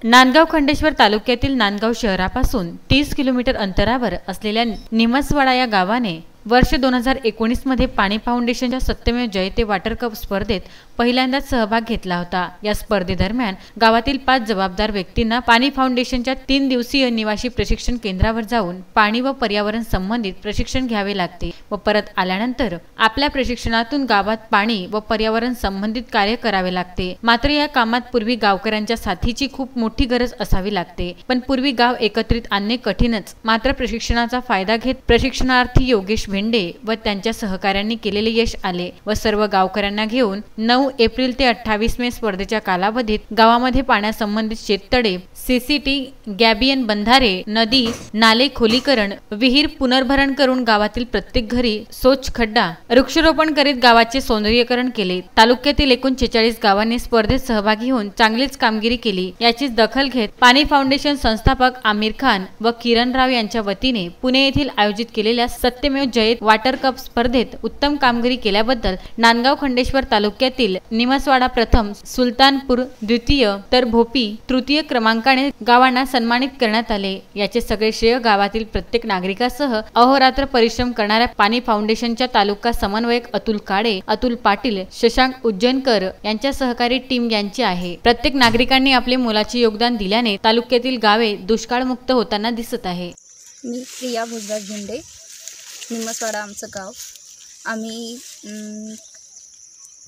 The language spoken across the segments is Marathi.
नांदगाव खंडेश्वर तालुक्यातील नांदगाव शहरापासून 30 किलोमीटर अंतरावर असलेल्या निमसवाडा या गावाने वर्ष 2019 मध्ये पाणी फाउंडेशनच्या सत्यमेव जयते वॉटर कप स्पर्धेत पहिल्यांदाच सहभाग घेतला होता। या स्पर्धेदरम्यान गावातील 5 जबाबदार व्यक्तींना पाणी फाउंडेशनच्या 3 दिवसीय निवासी प्रशिक्षण केंद्रावर जाऊन पाणी व पर्यावरण संबंधित प्रशिक्षण घ्यावे लागते व परत आल्यानंतर आपल्या प्रशिक्षणातून गावात पाणी व पर्यावरण संबंधित कार्य करावे लागते। मात्र या कामात पूर्वी गावकऱ्यांच्या साथीची खूप मोठी गरज असावी लागते, पण पूर्वी गाव एकत्रित आणणे कठीणच। मात्र प्रशिक्षणाचा फायदा घेत प्रशिक्षणार्थी योगेश भेंडे व त्यांच्या सहकाऱ्यांनी केलेले यश आले व सर्व गावकऱ्यांना घेऊन 9 एप्रिल ते 28 मे स्पर्धेच्या कालावधीत गावामध्ये पाण्यासंबंधित शेततळे, सीसीटी, गॅबियन बंधारे, नदी नाले खोलीकरण, विहीर पुनर्भरण करून गावातील प्रत्येक घरी शौच खड्डा, वृक्षारोपण करीत गावाचे सौंदर्यीकरण केले। तालुक्यातील एकूण 46 गावांनी स्पर्धेत सहभागी होऊन चांगलीच कामगिरी केली। याचीच दखल घेत पाणी फाउंडेशन संस्थापक आमिर खान व किरण राव यांच्या वतीने पुणे येथील आयोजित केलेल्या सत्यमेव जयते वॉटर कप स्पर्धेत उत्तम कामगिरी केल्याबद्दल नांदगाव खंडेश्वर तालुक्यातील निमसवाडा प्रथम, सुलतानपूर द्वितीय तर भोपी तृतीय क्रमांकाने गावांना सन्मानित करण्यात आले। याचे सगळे श्रेय गावातील प्रत्येक नागरिकासह अहोरात्र परिश्रम करणाऱ्या पाणी फाउंडेशनच्या तालुका समन्वयक अतुल काळे, अतुल पाटील, शशांक उज्जैनकर यांच्या सहकारी टीम यांची आहे। प्रत्येक नागरिकांनी आपले मोलाचे योगदान दिल्याने तालुक्यातील गावे दुष्काळमुक्त होताना दिसत आहे। मी प्रिया भोजराज भेंडे, निमसवाडा आमचं गाव। आम्ही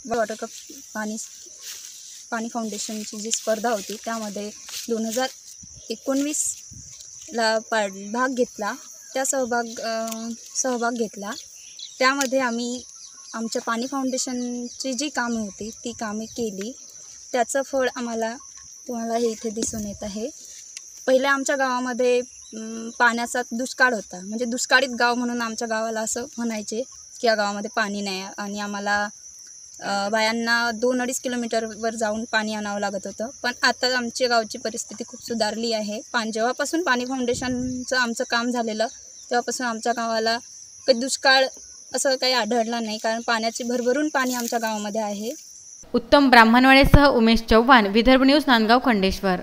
वॉटर कप पाणी फाउंडेशनची जी स्पर्धा होती त्यामध्ये 2019 ला भाग घेतला। त्या सहभाग घेतला। त्यामध्ये आम्ही आमच्या पाणी फाउंडेशनची जी कामे होती ती कामे केली। त्याचं फळ तुम्हाला हे इथे दिसून येत आहे। पहिले आमच्या गावामध्ये पाण्याचा दुष्काळ होता, म्हणजे दुष्काळीत गाव म्हणून आमच्या गावाला असं म्हणायचे की या गावामध्ये पाणी नाही आणि आम्हाला बायांना 2-2.5 किलोमीटरवर जाऊन पाणी आणावं लागत होतं। पण आता आमच्या गावची परिस्थिती खूप सुधारली आहे। जेव्हापासून पाणी फाउंडेशनचं आमचं काम झालेलं तेव्हापासून आमच्या गावाला काही दुष्काळ असं काही आढळला नाही, कारण पाण्याची भरभरून पाणी आमच्या गावामध्ये आहे। उत्तम ब्राह्मणवाडेसह उमेश चव्हाण, विदर्भ न्यूज, नांदगाव खंडेश्वर।